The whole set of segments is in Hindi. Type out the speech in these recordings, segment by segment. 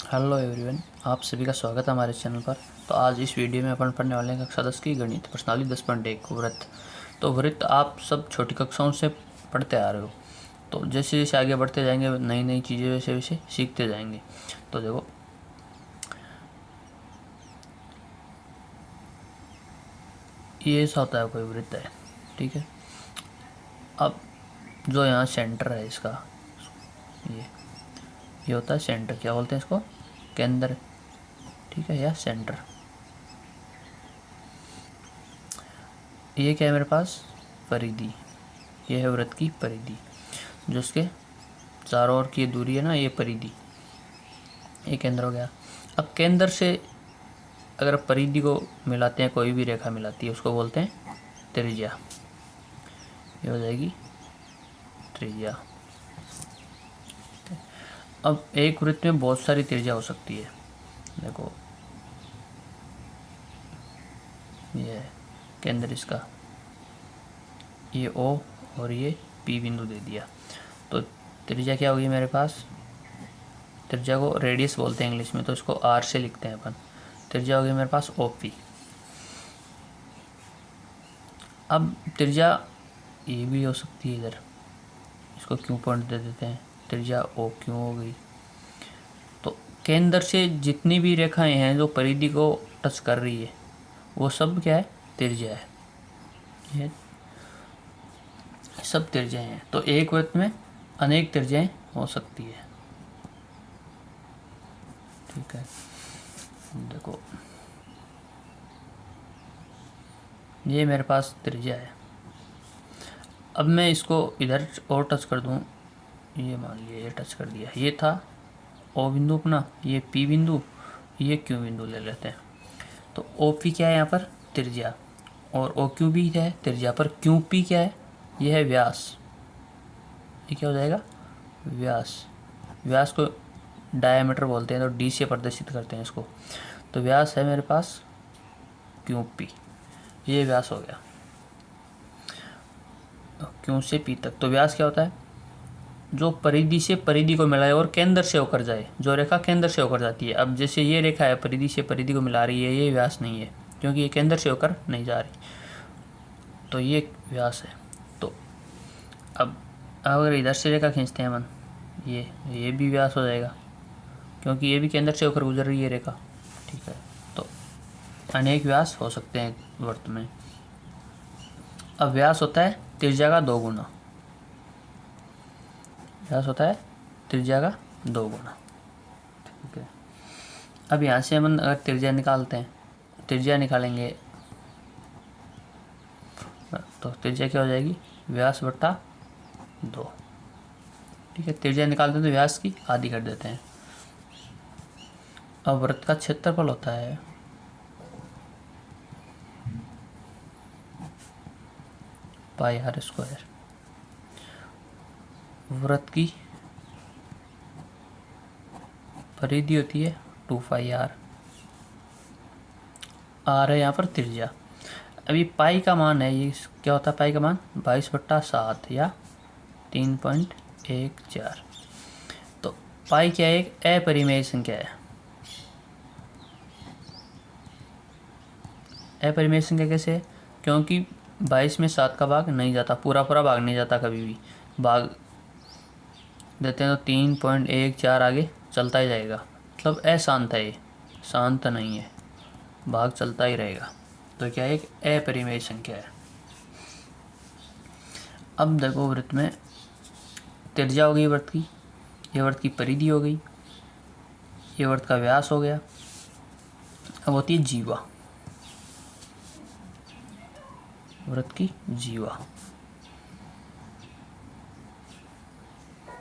हेलो एवरीवन, आप सभी का स्वागत है हमारे चैनल पर। तो आज इस वीडियो में अपन पढ़ने वाले हैं कक्षा 10 की गणित प्रश्नावली 10.1 व्रत। तो वृत्त आप सब छोटी कक्षाओं से पढ़ते आ रहे हो, तो जैसे जैसे आगे बढ़ते जाएंगे नई नई चीज़ें वैसे वैसे सीखते जाएंगे। तो देखो, ये ऐसा होता है, कोई वृत्त है, ठीक है। अब जो यहाँ सेंटर है इसका, ये होता है सेंटर। क्या बोलते हैं इसको? केंद्र, ठीक है, या सेंटर। ये क्या है मेरे पास? परिधि। ये है वृत्त की परिधि, जो इसके चारों ओर की दूरी है ना, ये परिधि, ये केंद्र हो गया। अब केंद्र से अगर परिधि को मिलाते हैं, कोई भी रेखा मिलाती है, उसको बोलते हैं त्रिज्या। ये हो जाएगी त्रिज्या। अब एक वृत्त में बहुत सारी त्रिज्या हो सकती है। देखो, ये है केंद्र इसका, ये O और ये P बिंदु दे दिया। तो त्रिज्या क्या होगी मेरे पास? त्रिज्या को रेडियस बोलते हैं इंग्लिश में, तो इसको R से लिखते हैं अपन। त्रिज्या होगी मेरे पास OP। अब त्रिज्या ये भी हो सकती है, इधर इसको क्यों पॉइंट दे देते हैं, त्रिज्या O क्यों हो गई। तो केंद्र से जितनी भी रेखाएं हैं जो परिधि को टच कर रही है, वो सब क्या है? त्रिज्या है। ये सब त्रिज्याएं हैं। तो एक वृत्त में अनेक त्रिज्याएं हो सकती है, ठीक है। देखो, ये मेरे पास त्रिज्या है। अब मैं इसको इधर और टच कर दूं, ये मान लिया, ये टच कर दिया, ये था O बिंदु अपना, ये P बिंदु, ये Q बिंदु ले लेते हैं। तो OP क्या है यहाँ पर? त्रिज्या। और OQ भी है त्रिज्या पर। QP क्या है? ये है व्यास। ये क्या हो जाएगा? व्यास। व्यास को डायमीटर बोलते हैं, तो D से प्रदर्शित करते हैं इसको। तो व्यास है मेरे पास QP, ये व्यास हो गया Q से P तक। तो व्यास क्या होता है? जो परिधि से परिधि को मिलाए और केंद्र से होकर जाए, जो रेखा केंद्र से होकर जाती है। अब जैसे ये रेखा है, परिधि से परिधि को मिला रही है, ये व्यास नहीं है, क्योंकि ये केंद्र से होकर नहीं जा रही, तो ये व्यास है। तो अब अगर इधर से रेखा खींचते हैं अपन, ये भी व्यास हो जाएगा, क्योंकि ये भी केंद्र से होकर गुजर रही है रेखा, ठीक है। तो अनेक व्यास हो सकते हैं वृत्त में। अब व्यास होता है त्रिज्या का 2 गुना। व्यास होता है त्रिज्या का 2 गुना, ठीक है। अब यहाँ से हम अगर त्रिज्या निकालते हैं, त्रिज्या निकालेंगे, तो त्रिज्या क्या हो जाएगी? व्यास बट्टा 2, ठीक है। त्रिज्या निकालते हैं तो व्यास की आधी कर देते हैं। अब वृत्त का क्षेत्रफल होता है पाई आर स्क्वायर। वृत्त की परिधि होती है 2 पाई आर। आर है यहाँ पर त्रिज्या। अभी पाई का मान है, ये क्या होता है? पाई का मान 22/7 या 3.14। तो पाई क्या है? एक अपरिमेय संख्या है। अपरिमेय संख्या कैसे है? क्योंकि 22 में 7 का भाग नहीं जाता, पूरा पूरा भाग नहीं जाता, कभी भी भाग देते हैं तो 3.14 आगे चलता ही जाएगा। मतलब अशांत है, ये शांत नहीं है, भाग चलता ही रहेगा। तो क्या एक अपरिमेय संख्या है। अब देखो, वृत्त में त्रिज्या हो गई वृत्त की, ये वृत्त की परिधि हो गई, ये वृत्त का व्यास हो गया। अब होती है जीवा, वृत्त की जीवा,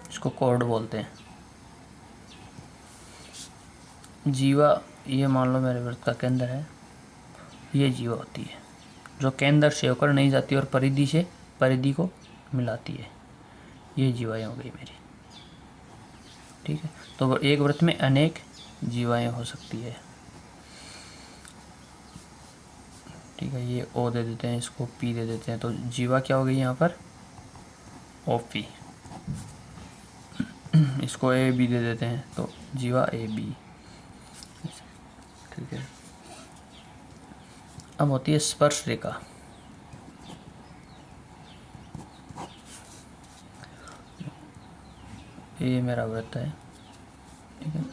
इसको कॉर्ड बोलते हैं। जीवा, ये मान लो मेरे वृत्त का केंद्र है, ये जीवा होती है, जो केंद्र से होकर नहीं जाती और परिधि से परिधि को मिलाती है। ये जीवाएँ हो गई मेरी, ठीक है। तो एक वृत्त में अनेक जीवाएँ हो सकती है, ठीक है। ये O दे देते हैं, इसको P दे देते हैं। तो जीवा क्या हो गई यहाँ पर? OP। इसको A B दे देते हैं, तो जीवा AB। ठीक है। अब होती है स्पर्श रेखा। ये मेरा वृत्त है, ठीक है।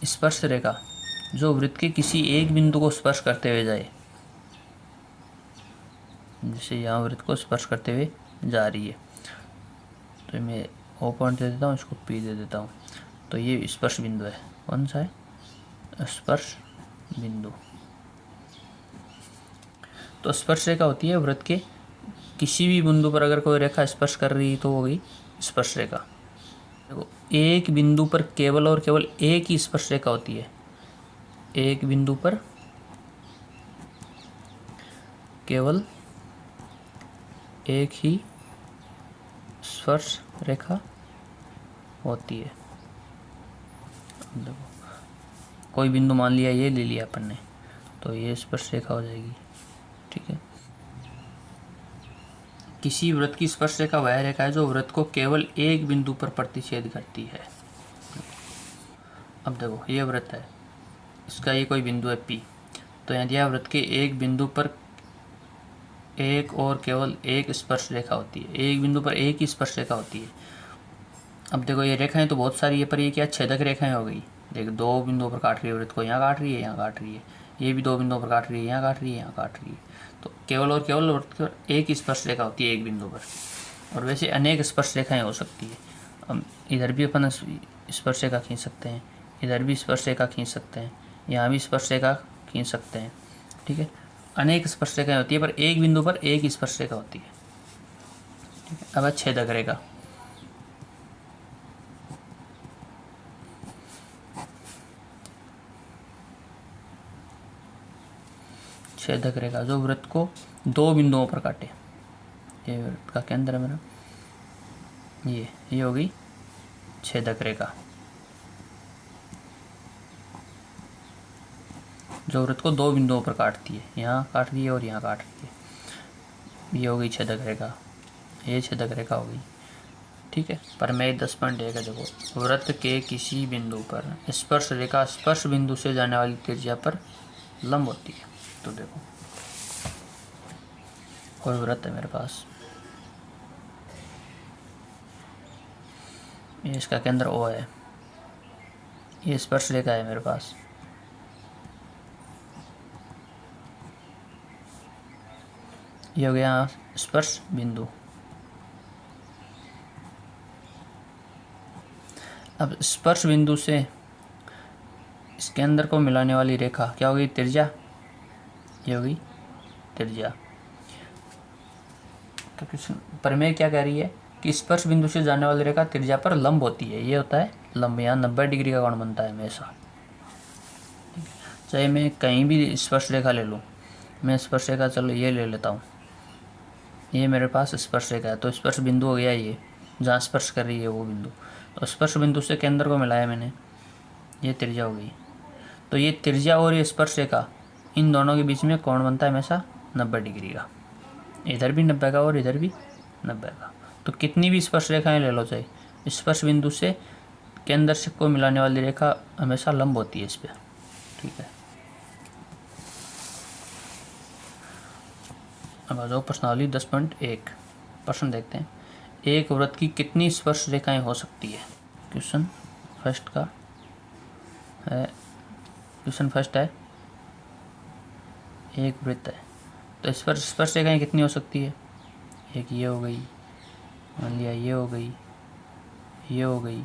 स्पर्श रेखा जो वृत्त के किसी एक बिंदु को स्पर्श करते हुए जाए, जैसे यहाँ वृत्त को स्पर्श करते हुए जा रही है, तो मैं O पॉइंट दे देता हूँ, इसको P दे देता हूँ। तो ये स्पर्श बिंदु है। कौन सा है? स्पर्श बिंदु। तो स्पर्श रेखा होती है वृत्त के किसी भी बिंदु पर अगर कोई रेखा स्पर्श कर रही है तो हो गई स्पर्श रेखा। देखो, एक बिंदु पर केवल और केवल एक ही स्पर्श रेखा होती है। एक बिंदु पर केवल एक ही स्पर्श रेखा होती है। देखो, कोई बिंदु मान लिया, ये ले लिया अपन ने, तो ये स्पर्श रेखा हो जाएगी, ठीक है। किसी वृत्त की स्पर्श रेखा वह रेखा है जो वृत्त को केवल एक बिंदु पर प्रतिच्छेद करती है। अब देखो, ये वृत्त है, इसका ये कोई बिंदु है P, तो यहाँ दिया वृत्त के एक बिंदु पर एक और केवल एक स्पर्श रेखा होती है। एक बिंदु पर एक ही स्पर्श रेखा होती है। अब देखो, ये रेखाएं तो बहुत सारी है, पर ये क्या छेदक रेखाएं हो गई। देख, दो बिंदुओं पर काट रही है वृत्त को, यहाँ काट रही है, यहाँ काट रही है, ये भी दो बिंदुओं पर काट रही है, यहाँ काट रही है, यहाँ काट रही है। तो केवल और केवल वृत्त पर एक ही स्पर्श रेखा होती है एक बिंदु पर, और वैसे अनेक स्पर्श रेखाएं हो सकती है। अब इधर भी अपन स्पर्श रेखा खींच सकते हैं, इधर भी स्पर्श रेखा खींच सकते हैं, यहाँ भी स्पर्श रेखा खींच सकते हैं, ठीक है। अनेक स्पर्श रेखाएं होती है, पर एक बिंदु पर एक ही स्पर्श रेखा होती है, ठीक है। अब छेदक रेखा। छेदक रेखा जो वृत्त को दो बिंदुओं पर काटे। ये वृत्त का केंद्र है मेरा, ये हो गई छेदक रेखा जो वृत्त को दो बिंदुओं पर काटती है। यहाँ काट रही है और यहाँ काट रही है, ये हो गई छेदक रेखा, ये छेदक रेखा हो गई, ठीक है। पर मैं 10.1 है, देखो, वृत्त के किसी बिंदु पर स्पर्श रेखा स्पर्श बिंदु से जाने वाली त्रिज्या पर लंब होती है। तो देखो, कोई वृत्त है मेरे पास, ये इसका केंद्र O है, ये स्पर्श रेखा है मेरे पास, ये हो गया स्पर्श बिंदु। अब स्पर्श बिंदु से इस केंद्र को मिलाने वाली रेखा क्या होगी? त्रिज्या, ये होगी त्रिज्या। तो प्रमेय क्या कह रही है कि स्पर्श बिंदु से जाने वाली रेखा त्रिज्या पर लंब होती है। ये होता है लंब, यहाँ 90 डिग्री का कोण बनता है हमेशा। चाहे मैं कहीं भी स्पर्श रेखा ले लूँ, मैं स्पर्श रेखा चलो ये ले लेता हूँ, ये मेरे पास स्पर्श रेखा है, तो स्पर्श बिंदु हो गया ये, जहाँ स्पर्श कर रही है वो बिंदु। तो स्पर्श बिंदु से केंद्र को मिलाया मैंने, ये त्रिज्या हो गई। तो ये त्रिज्या और ये स्पर्श रेखा, इन दोनों के बीच में कोण बनता है हमेशा 90 डिग्री का, इधर भी 90 का और इधर भी 90 का। तो कितनी भी स्पर्श रेखाएं ले लो, चाहे स्पर्श बिंदु से केंद्र से को मिलाने वाली रेखा हमेशा लंब होती है इस पर, ठीक है। अब आ जाओ प्रश्नावली 10.1 प्रश्न देखते हैं। एक वृत्त की कितनी स्पर्श रेखाएं हो सकती है? क्वेश्चन फर्स्ट का है, क्वेश्चन फर्स्ट है, एक वृत्त है तो स्पर्श रेखाएं कितनी हो सकती है? एक ये हो गई, मान लिया ये हो गई, ये हो गई,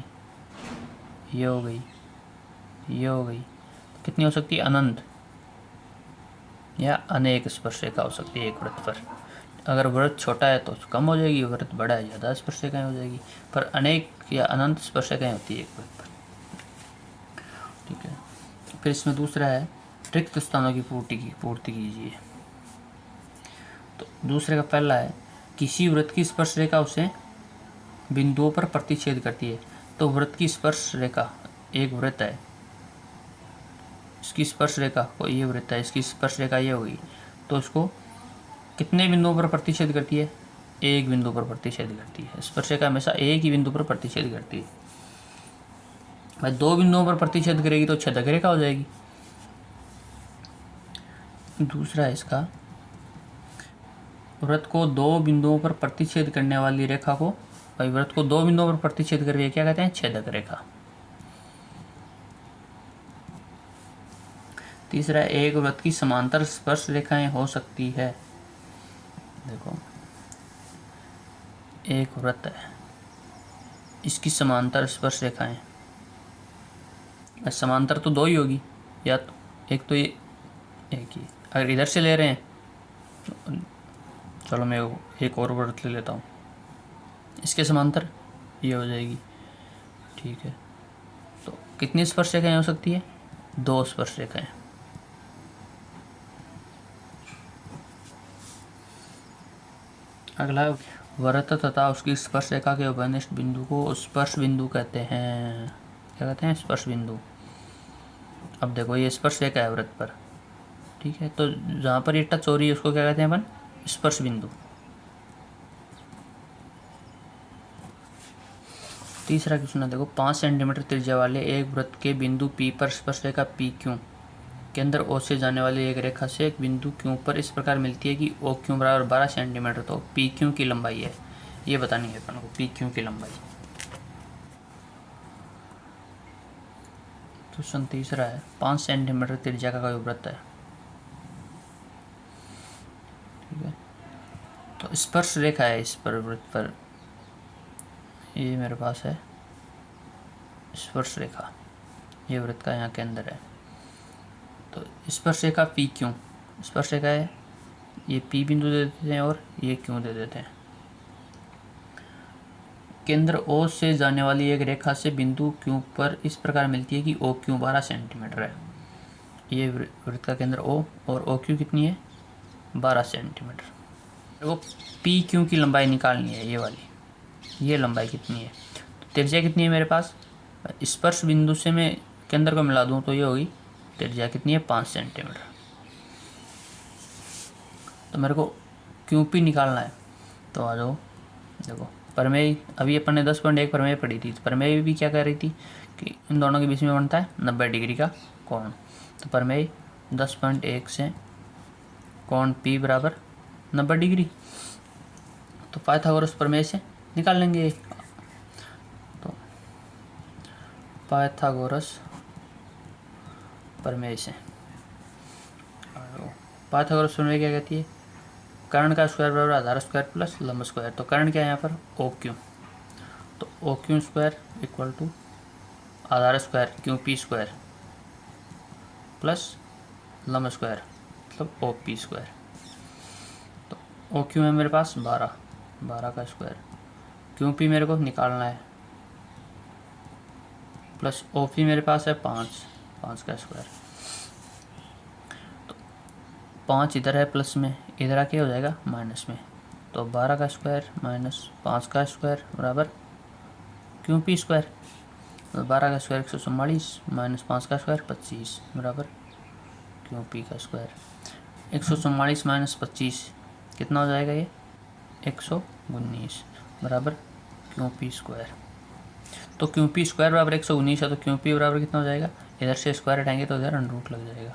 ये हो गई, ये हो गई, कितनी हो सकती है? अनंत या अनेक स्पर्श रेखा हो सकती है एक वृत्त पर। अगर वृत्त छोटा है तो कम हो जाएगी, वृत्त बड़ा है ज़्यादा स्पर्श रेखाएं हो जाएगी, पर अनेक या अनंत स्पर्श रेखाएं होती है एक वृत्त पर, ठीक है। फिर इसमें दूसरा है रिक्त स्थानों की पूर्ति कीजिए। तो दूसरे का पहला है किसी वृत्त की स्पर्श रेखा उसे बिंदुओं पर प्रतिच्छेद करती है। तो वृत्त की स्पर्श रेखा, एक वृत्त है, इसकी स्पर्श रेखा को, ये वृत्त है, इसकी स्पर्श रेखा ये होगी, तो इसको कितने बिंदुओं पर प्रतिच्छेद करती है? एक बिंदु पर प्रतिच्छेद करती है। स्पर्श रेखा हमेशा एक ही बिंदु पर प्रतिच्छेद करती है। भाई दो बिंदुओं पर प्रतिच्छेद करेगी तो छेदक रेखा हो जाएगी। दूसरा है इसका, वृत्त को दो बिंदुओं पर प्रतिच्छेद करने वाली रेखा को, भाई वृत्त को दो बिंदुओं पर प्रतिच्छेद कर रही है, क्या कहते हैं? छेदक रेखा। तीसरा, एक वृत्त की समांतर स्पर्श रेखाएं हो सकती है। देखो एक वृत्त है, इसकी समांतर स्पर्श रेखाएं, समांतर तो दो ही होगी, या तो एक तो ये एक ही, अगर इधर से ले रहे हैं, चलो मैं एक और वृत्त ले लेता हूँ, इसके समांतर ये हो जाएगी, ठीक है। तो कितनी स्पर्श रेखाएं हो सकती है? दो स्पर्श रेखाएं। अगला, वृत्त तथा उसकी स्पर्श रेखा के उभयनिष्ठ बिंदु को स्पर्श बिंदु कहते हैं। क्या कहते हैं? स्पर्श बिंदु। अब देखो ये स्पर्श रेखा है वृत्त पर, ठीक है, तो जहाँ पर ये टच हो रही है उसको क्या कहते हैं अपन? स्पर्श बिंदु। तीसरा क्वेश्चन है, देखो 5 सेंटीमीटर त्रिज्या वाले एक वृत्त के बिंदु P पर स्पर्श रेखा PQ केंद्र O से जाने वाली एक रेखा से एक बिंदु Q पर इस प्रकार मिलती है कि OQ बराबर 12 सेंटीमीटर, तो PQ की लंबाई है, ये बतानी है अपन को, PQ की लंबाई। क्वेश्चन तीसरा है, 5 सेंटीमीटर त्रिज्या का कोई वृत्त है, ठीक है, तो स्पर्श रेखा है इस पर वृत्त पर, ये मेरे पास है स्पर्श रेखा, ये वृत्त का यहाँ केंद्र है, तो स्पर्श रेखा PQ स्पर्श रेखा है, ये P बिंदु दे देते हैं और ये Q दे देते हैं। केंद्र O से जाने वाली एक रेखा से बिंदु Q पर इस प्रकार मिलती है कि OQ 12 सेंटीमीटर है। ये वृत्त का केंद्र O और OQ कितनी है? 12 सेंटीमीटर। देखो PQ की लंबाई निकालनी है, ये वाली, ये लंबाई कितनी है? तो त्रिज्या कितनी है मेरे पास? स्पर्श बिंदु से मैं केंद्र को मिला दूँ तो ये होगी, त्रिज्या कितनी है? 5 सेंटीमीटर। तो मेरे को QP निकालना है, तो आ जाओ, देखो प्रमेय, अभी अपन ने 10.1 प्रमेय पढ़ी थी, तो प्रमेय भी क्या कह रही थी कि इन दोनों के बीच में बनता है 90 डिग्री का कोण। तो प्रमेय 10.1 से कोण P बराबर 90 डिग्री, तो पाइथागोरस प्रमेय से निकाल लेंगे। तो पाइथागोरस प्रमेय से, पाइथागोरस प्रमेय क्या कहती है? कर्ण का स्क्वायर बराबर आधार स्क्वायर प्लस लंब स्क्वायर। तो कर्ण क्या है यहाँ पर? OQ, तो OQ स्क्वायर इक्वल टू आधार स्क्वायर QP स्क्वायर प्लस लंब स्क्वायर मतलब OP स्क्वायर। तो OQ है मेरे पास 12 का स्क्वायर, QP मेरे को निकालना है, प्लस OP मेरे पास है 5 का स्क्वायर। तो 5 इधर है प्लस में, इधर आके हो जाएगा माइनस में, तो 12 का स्क्वायर माइनस 5 का स्क्वायर बराबर QP स्क्वायर। तो 12 का स्क्वायर 144 माइनस 5 का स्क्वायर 25 बराबर QP का स्क्वायर। 144 माइनस 25 कितना हो जाएगा? ये 119 बराबर QP स्क्वायर। तो QP स्क्वायर बराबर 119 है, तो QP बराबर कितना हो जाएगा? इधर से स्क्वायर हटाएंगे तो इधर अंडर रूट लग जाएगा,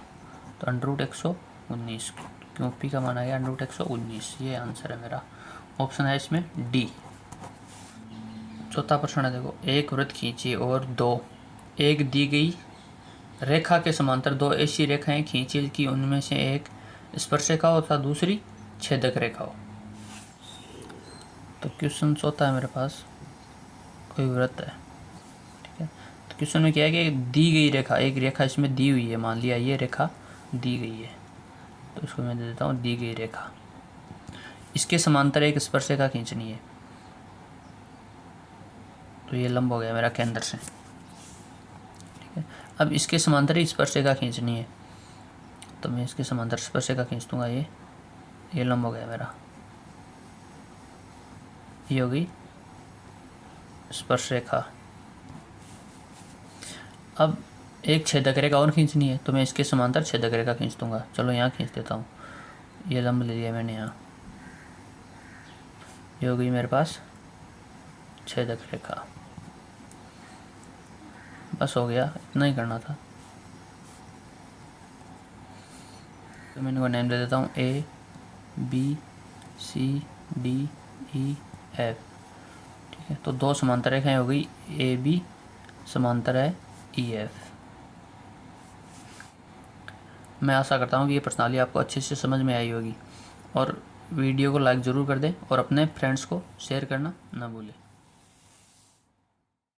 तो अंडर रूट 119, QP का मान आ गया अंडर रूट 119। ये आंसर है मेरा, ऑप्शन है इसमें D। चौथा प्रश्न है, देखो एक वृत्त खींचिए और दो एक दी गई रेखा के समांतर दो ऐसी रेखाएं खींचिए कि उनमें से एक स्पर्श रेखा हो तथा दूसरी छेदक रेखा हो। तो क्वेश्चन चौथा है मेरे पास, कोई वृत्त है, ठीक है, तो क्वेश्चन में क्या है कि दी गई रेखा, एक रेखा इसमें दी हुई है, मान लिया ये रेखा दी गई है, तो इसको मैं दे देता हूँ दी गई रेखा, इसके समांतर एक स्पर्श रेखा खींचनी है, तो ये लंब हो गया मेरा केंद्र से, ठीक है। अब इसके समांतर ही स्पर्श रेखा खींचनी है, तो मैं इसके समांतर स्पर्श रेखा खींच दूंगा, ये लंब हो गया मेरा, ये हो गई स्पर्श रेखा। अब एक छेदक रेखा और खींचनी है, तो मैं इसके समांतर छेदक रेखा खींच दूंगा, चलो यहाँ खींच देता हूँ, ये लंब ले लिया मैंने यहाँ, ये हो गई मेरे पास छेदक रेखा। बस हो गया, इतना ही करना था। तो मैं इनको नेम दे देता हूँ A B C D E F। ठीक है, तो 2 समांतर रेखाएं हो गई, AB समांतर है EF। मैं आशा करता हूँ कि ये प्रश्नावली आपको अच्छे से समझ में आई होगी, और वीडियो को लाइक ज़रूर कर दें और अपने फ्रेंड्स को शेयर करना ना भूलें।